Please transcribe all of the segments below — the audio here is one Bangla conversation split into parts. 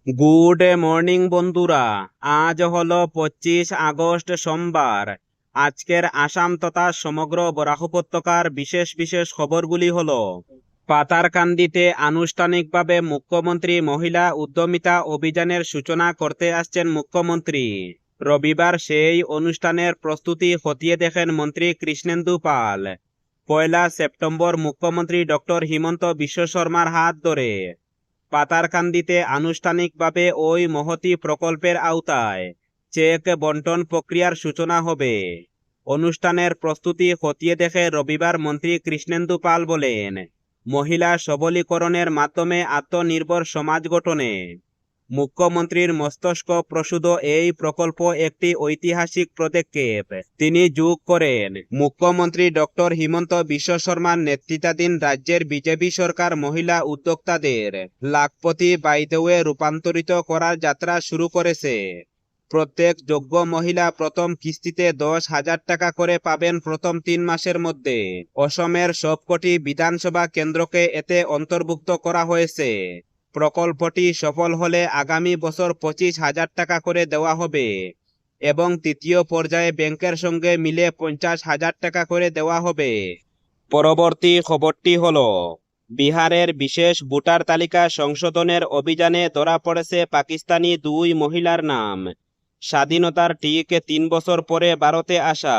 গুড মর্নিং বন্ধুরা। আজ হলো 25 আগস্ট সোমবার। আজকের আসাম তথা সমগ্র বরাক উপত্যকার বিশেষ বিশেষ খবরগুলি হলো: পাতারকান্দিতে আনুষ্ঠানিকভাবে মুখ্যমন্ত্রী মহিলা উদ্যমিতা অভিযানের সূচনা করতে আসছেন মুখ্যমন্ত্রী। রবিবার সেই অনুষ্ঠানের প্রস্তুতি খতিয়ে দেখেন মন্ত্রী কৃষ্ণেন্দু পাল। 1 সেপ্টেম্বর মুখ্যমন্ত্রী ডক্টর হিমন্ত বিশ্ব শর্মার হাত ধরে পাতারকান্দিতে আনুষ্ঠানিকভাবে ওই মহতী প্রকল্পের আওতায় চেক বন্টন প্রক্রিয়ার সূচনা হবে। অনুষ্ঠানের প্রস্তুতি খতিয়ে দেখে রবিবার মন্ত্রী কৃষ্ণেন্দু পাল বলেন, মহিলা সবলীকরণের মাধ্যমে আত্মনির্ভর সমাজ গঠনে মুখ্যমন্ত্রীর মস্তিষ্ক প্রসূত এই প্রকল্প একটি ঐতিহাসিক পদক্ষেপ। তিনি যোগ করেন, মুখ্যমন্ত্রী ডক্টর হিমন্ত বিশ্ব শর্মার নেতৃত্বাধীন রাজ্যের বিজেপি সরকার মহিলা উদ্যোক্তাদের লাখপতি বাইদেওয়ে রূপান্তরিত করার যাত্রা শুরু করেছে। প্রত্যেক যোগ্য মহিলা প্রথম কিস্তিতে 10,000 টাকা করে পাবেন প্রথম 3 মাসের মধ্যে। অসমের সবকটি বিধানসভা কেন্দ্রকে এতে অন্তর্ভুক্ত করা হয়েছে। প্রকল্পটি সফল হলে আগামী বছর 25,000 টাকা করে দেওয়া হবে এবং তৃতীয় পর্যায়ে ব্যাংকের সঙ্গে মিলে 50,000 টাকা করে দেওয়া হবে। পরবর্তী খবরটি হলো, বিহারের বিশেষ ভোটার তালিকা সংশোধনের অভিযানে ধরা পড়েছে পাকিস্তানি 2 মহিলার নাম। স্বাধীনতার ঠিক 3 বছর পরে ভারতে আসা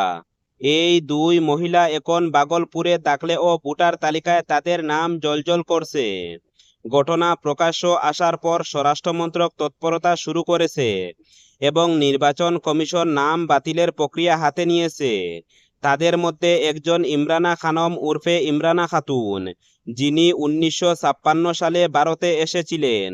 এই 2 মহিলা এখন ভাগলপুরে থাকলেও ভোটার তালিকায় তাদের নাম জ্বলজ্বল করছে। ঘটনা প্রকাশ্য আসার পর স্বরাষ্ট্রমন্ত্রক তৎপরতা শুরু করেছে এবং নির্বাচন কমিশন নাম বাতিলের প্রক্রিয়া হাতে নিয়েছে। তাদের মধ্যে একজন ইমরানা খানম উর্ফে ইমরানা খাতুন, যিনি 1956 সালে ভারতে এসেছিলেন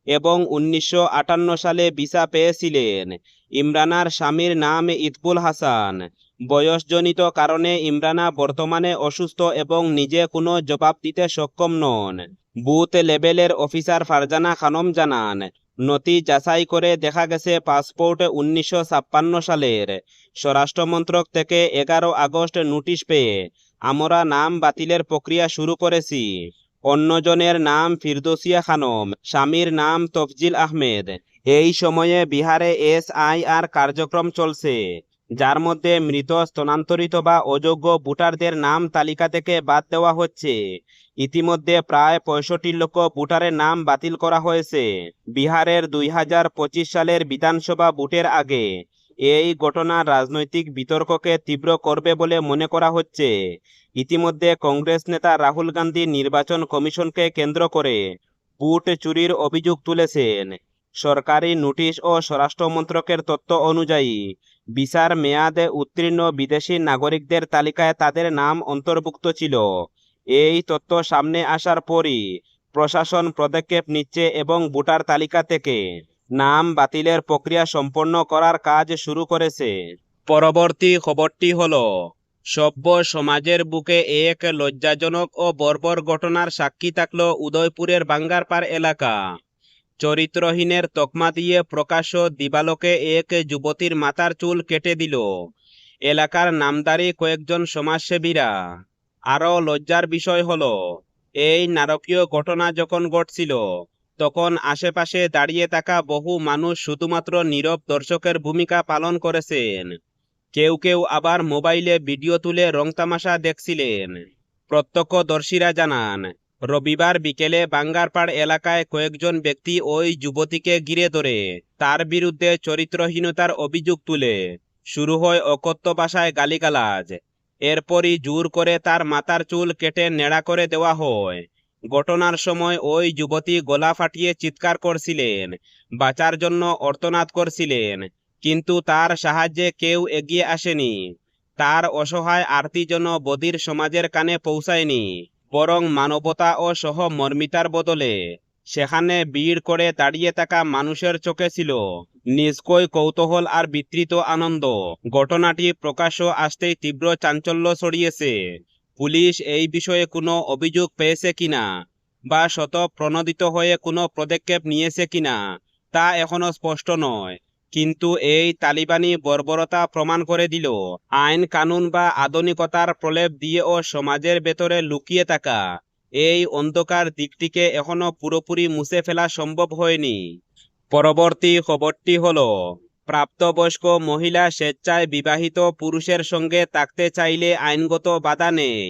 এবং 1958 সালে ভিসা পেয়েছিলেন। ইমরানার স্বামীর নাম ইতবুল হাসান। বয়সজনিত কারণে ইমরানা বর্তমানে অসুস্থ এবং নিজে কোনো জবাব দিতে সক্ষম নন। বুথ লেভেলের অফিসার ফারজানা খানম জানান, নথি যাচাই করে দেখা গেছে পাসপোর্ট 1956 সালের। স্বরাষ্ট্রমন্ত্রক থেকে 11 আগস্ট নোটিশ পেয়ে আমরা নাম বাতিলের প্রক্রিয়া শুরু করেছি। অন্যজনের নাম ফিরদৌসিয়া খানম, স্বামীর নাম তফজিল আহমেদ। এই সময়ে বিহারে SIR কার্যক্রম চলছে, যার মধ্যে মৃত, স্থানান্তরিত বা অযোগ্য ভোটারদের নাম তালিকা থেকে বাদ দেওয়া হচ্ছে। ইতিমধ্যে প্রায় 65 লক্ষ ভোটারের নাম বাতিল করা হয়েছে। বিহারের 2025 সালের বিধানসভা ভোটের আগে এই ঘটনা রাজনৈতিক বিতর্ককে তীব্র করবে বলে মনে করা হচ্ছে। ইতিমধ্যে কংগ্রেস নেতা রাহুল গান্ধী নির্বাচন কমিশনকে কেন্দ্র করে ভোট চুরির অভিযোগ তুলেছেন। সরকারি নোটিশ ও স্বরাষ্ট্র মন্ত্রকের তথ্য অনুযায়ী ভিসার মেয়াদে উত্তীর্ণ বিদেশি নাগরিকদের তালিকায় তাদের নাম অন্তর্ভুক্ত ছিল। এই তথ্য সামনে আসার পরই প্রশাসন পদক্ষেপ নিচ্ছে এবং ভোটার তালিকা থেকে নাম বাতিলের প্রক্রিয়া সম্পন্ন করার কাজ শুরু করেছে। পরবর্তী খবরটি হলো, সভ্য সমাজের বুকে এক লজ্জাজনক ও বর্বর ঘটনার সাক্ষী থাকল উদয়পুরের বাঙ্গারপাড় এলাকা। চরিত্রহীনের তকমা দিয়ে প্রকাশ্য দিবালোকে এক যুবতীর মাথার চুল কেটে দিল এলাকার নামধারী কয়েকজন সমাজসেবীরা। আরও লজ্জার বিষয় হলো, এই নারকীয় ঘটনা যখন ঘটছিল তখন আশেপাশে দাঁড়িয়ে থাকা বহু মানুষ শুধুমাত্র নীরব দর্শকের ভূমিকা পালন করেছেন। কেউ কেউ আবার মোবাইলে ভিডিও তুলে রংতামাশা দেখছিলেন। প্রত্যক্ষদর্শীরা জানান, রবিবার বিকেলে বাঙ্গারপাড় এলাকায় কয়েকজন ব্যক্তি ওই যুবতীকে ঘিরে ধরে তার বিরুদ্ধে চরিত্রহীনতার অভিযোগ তুলে শুরু হয় অকথ্য ভাষায় গালিগালাজ। এরপরই জোর করে তার মাথার চুল কেটে নেড়া করে দেওয়া হয়। ঘটনার সময় ওই যুবতী গলা ফাটিয়ে চিৎকার করছিলেন, বাঁচার জন্য আর্তনাদ করছিলেন, কিন্তু তার সাহায্যে কেউ এগিয়ে আসেনি। তার অসহায় আরতি যেন বধির সমাজের কানে পৌঁছায়নি, বরং মানবতা ও সহমর্মিতার বদলে সেখানে ভিড় করে দাঁড়িয়ে থাকা মানুষের চোখে ছিল নিষ্কয় কৌতূহল আর বিস্তৃত আনন্দ। ঘটনাটি প্রকাশ্য আসতেই তীব্র চাঞ্চল্য ছড়িয়েছে। পুলিশ এই বিষয়ে কোনো অভিযোগ পেয়েছে কিনা বা স্বতঃপ্রণোদিত হয়ে কোনো পদক্ষেপ নিয়েছে কিনা তা এখনো স্পষ্ট নয়, কিন্তু এই তালিবানি বর্বরতা প্রমাণ করে দিল, আইন কানুন বা আধুনিকতার প্রলেপ দিয়েও সমাজের ভেতরে লুকিয়ে থাকা এই অন্ধকার দিকটিকে এখনো পুরোপুরি মুছে ফেলা সম্ভব হয়নি। পরবর্তী খবরটি হলো, প্রাপ্তবয়স্ক মহিলা স্বেচ্ছায় বিবাহিত পুরুষের সঙ্গে থাকতে চাইলে আইনগত বাধা নেই,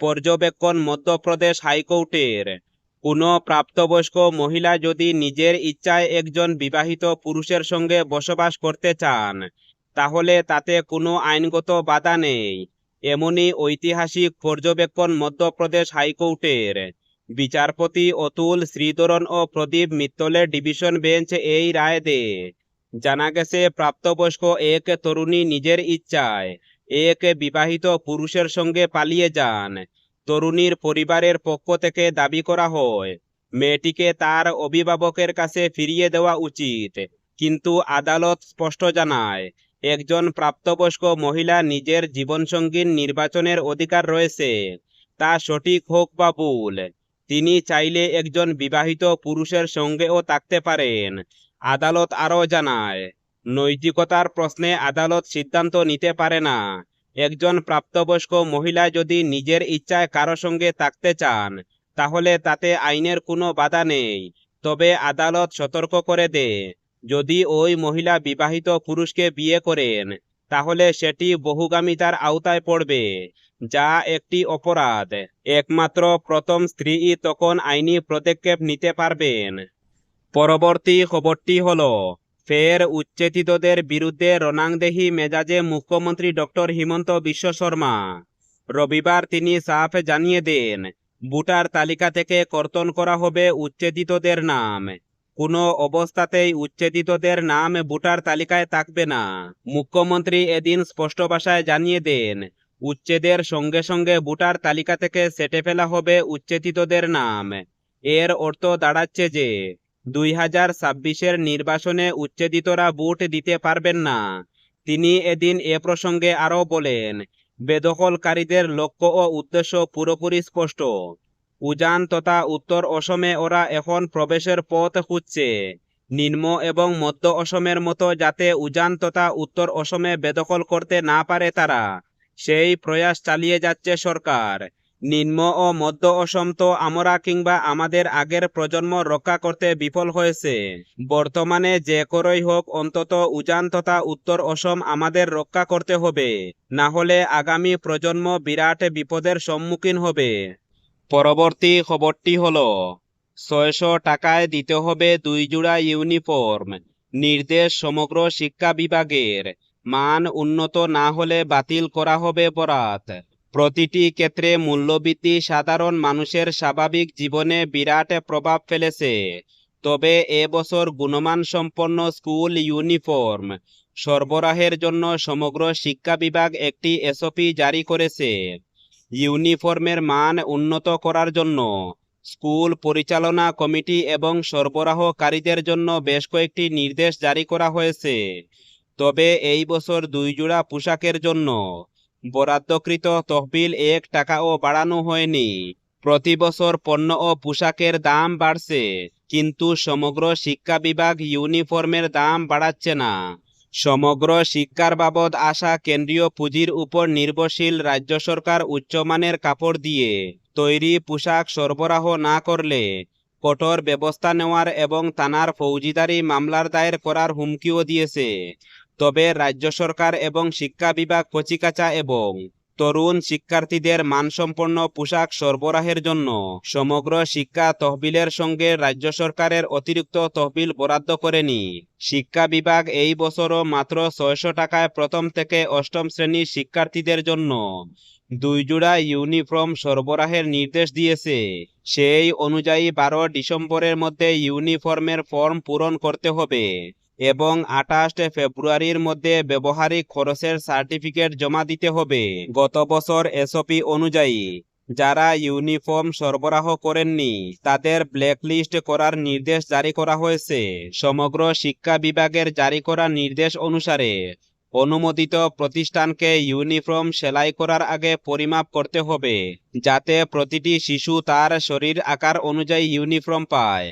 পর্যবেক্ষণ মধ্যপ্রদেশ হাইকোর্টের। কোনো প্রাপ্তবয়স্ক মহিলা যদি নিজের ইচ্ছায় একজন বিবাহিত পুরুষের সঙ্গে বসবাস করতে চান, তাহলে তাতে কোনো আইনগত বাধা নেই। এমনই ঐতিহাসিক পর্যবেক্ষণ মধ্যপ্রদেশ হাইকোর্টের। বিচারপতি অতুল শ্রীধরন ও প্রদীপ মিত্তলের ডিভিশন বেঞ্চ এই রায় দেয়। জানা গেছে, প্রাপ্তবয়স্ক এক তরুণী নিজের ইচ্ছায় এক বিবাহিত পুরুষের সঙ্গে পালিয়ে যান। তরুণীর পরিবারের পক্ষ থেকে দাবি করা হয় মেয়েটিকে তার অভিভাবকের কাছে ফিরিয়ে দেওয়া উচিত, কিন্তু আদালত স্পষ্ট জানায় একজন প্রাপ্তবয়স্ক মহিলা নিজের জীবনসঙ্গীর নির্বাচনের অধিকার রয়েছে, তা সঠিক হোক বা ভুল। তিনি চাইলে একজন বিবাহিত পুরুষের সঙ্গেও থাকতে পারেন। আদালত আরও জানায়, নৈতিকতার প্রশ্নে আদালত সিদ্ধান্ত নিতে পারে না। একজন প্রাপ্তবয়স্ক মহিলা যদি নিজের ইচ্ছায় কারো সঙ্গে থাকতে চান, তাহলে তাতে আইনের কোনো বাধা নেই। তবে আদালত সতর্ক করে দেয়, যদি ওই মহিলা বিবাহিত পুরুষকে বিয়ে করেন, তাহলে সেটি বহুগামিতার আওতায় পড়বে, যা একটি অপরাধ। একমাত্র প্রথম স্ত্রীই তখন আইনি পদক্ষেপ নিতে পারবেন। পরবর্তী খবরটি হলো, ফের উচ্ছেদিতদের বিরুদ্ধে রণাঙ্গদেহী মেজাজে মুখ্যমন্ত্রী ডক্টর হিমন্ত বিশ্ব শর্মা। রবিবার তিনি সাফ জানিয়ে দেন, ভোটার তালিকা থেকে কর্তন করা হবে উচ্ছেদিতদের নাম। কোনো অবস্থাতেই উচ্ছেদিতদের নাম ভোটার তালিকায় থাকবে না। মুখ্যমন্ত্রী এদিন স্পষ্ট ভাষায় জানিয়ে দেন, উচ্ছেদের সঙ্গে সঙ্গে ভোটার তালিকা থেকে সেটে ফেলা হবে উচ্ছেদিতদের নাম। এর অর্থ দাঁড়াচ্ছে যে 2026-এর নির্বাচনে উচ্ছেদিতরা ভোট দিতে পারবেন না। তিনি এদিন এ প্রসঙ্গে আরও বলেন, বেদখলকারীদের লক্ষ্য ও উদ্দেশ্য পুরোপুরি স্পষ্ট। উজান তথা উত্তর অসমে ওরা এখন প্রবেশের পথ খুঁজছে। নিম্ন এবং মধ্য অসমের মতো যাতে উজান তথা উত্তর অসমে বেদখল করতে না পারে তারা, সেই প্রয়াস চালিয়ে যাচ্ছে সরকার। নিম্ন ও মধ্য অসম তো আমরা কিংবা আমাদের আগের প্রজন্ম রক্ষা করতে বিফল হয়েছে। বর্তমানে যে করেই হোক অন্তত উজান তথা উত্তর অসম আমাদের রক্ষা করতে হবে, না হলে আগামী প্রজন্ম বিরাট বিপদের সম্মুখীন হবে। পরবর্তী খবরটি হলো, 600 টাকায় দিতে হবে 2 জোড়া ইউনিফর্ম, নির্দেশ সমগ্র শিক্ষা বিভাগের। মান উন্নত না হলে বাতিল করা হবে বরাত। প্রতিটি ক্ষেত্রে মূল্যবৃদ্ধি সাধারণ মানুষের স্বাভাবিক জীবনে বিরাট প্রভাব ফেলেছে। তবে এবছর গুণমানসম্পন্ন স্কুল ইউনিফর্ম সরবরাহের জন্য সমগ্র শিক্ষা বিভাগ একটি এসওপি জারি করেছে। ইউনিফর্মের মান উন্নত করার জন্য স্কুল পরিচালনা কমিটি এবং সরবরাহকারীদের জন্য বেশ কয়েকটি নির্দেশ জারি করা হয়েছে। তবে এই বছর 2 জোড়া পোশাকের জন্য বরাদ্দকৃত তহবিল 1 টাকাও বাড়ানো হয়নি। প্রতি বছর পণ্য ও পোশাকের দাম বাড়ছে, কিন্তু সমগ্র শিক্ষা বিভাগ ইউনিফর্মের দাম বাড়াচ্ছে না। সমগ্র শিক্ষার বাবদ আসা কেন্দ্রীয় পুঁজির উপর নির্ভরশীল রাজ্য সরকার উচ্চমানের কাপড় দিয়ে তৈরি পোশাক সরবরাহ না করলে কঠোর ব্যবস্থা নেওয়ার এবং থানার ফৌজদারি মামলার দায়ের করার হুমকিও দিয়েছে। তবে রাজ্য সরকার এবং শিক্ষা বিভাগ কচিকাঁচা এবং তরুণ শিক্ষার্থীদের মানসম্পন্ন পোশাক সরবরাহের জন্য সমগ্র শিক্ষা তহবিলের সঙ্গে রাজ্য সরকারের অতিরিক্ত তহবিল বরাদ্দ করেনি। শিক্ষা বিভাগ এই বছরও মাত্র 600 টাকায় প্রথম থেকে অষ্টম শ্রেণীর শিক্ষার্থীদের জন্য 2 জোড়া ইউনিফর্ম সরবরাহের নির্দেশ দিয়েছে। সেই অনুযায়ী 12 ডিসেম্বরের মধ্যে ইউনিফর্মের ফর্ম পূরণ করতে হবে এবং 28 ফেব্রুয়ারির মধ্যে ব্যবহারিক খরচের সার্টিফিকেট জমা দিতে হবে। গত বছর এসওপি অনুযায়ী যারা ইউনিফর্ম সরবরাহ করেননি তাদের ব্ল্যাকলিস্ট করার নির্দেশ জারি করা হয়েছে। সমগ্র শিক্ষা বিভাগের জারি করা নির্দেশ অনুসারে অনুমোদিত প্রতিষ্ঠানকে ইউনিফর্ম সেলাই করার আগে পরিমাপ করতে হবে, যাতে প্রতিটি শিশু তার শরীর আকার অনুযায়ী ইউনিফর্ম পায়।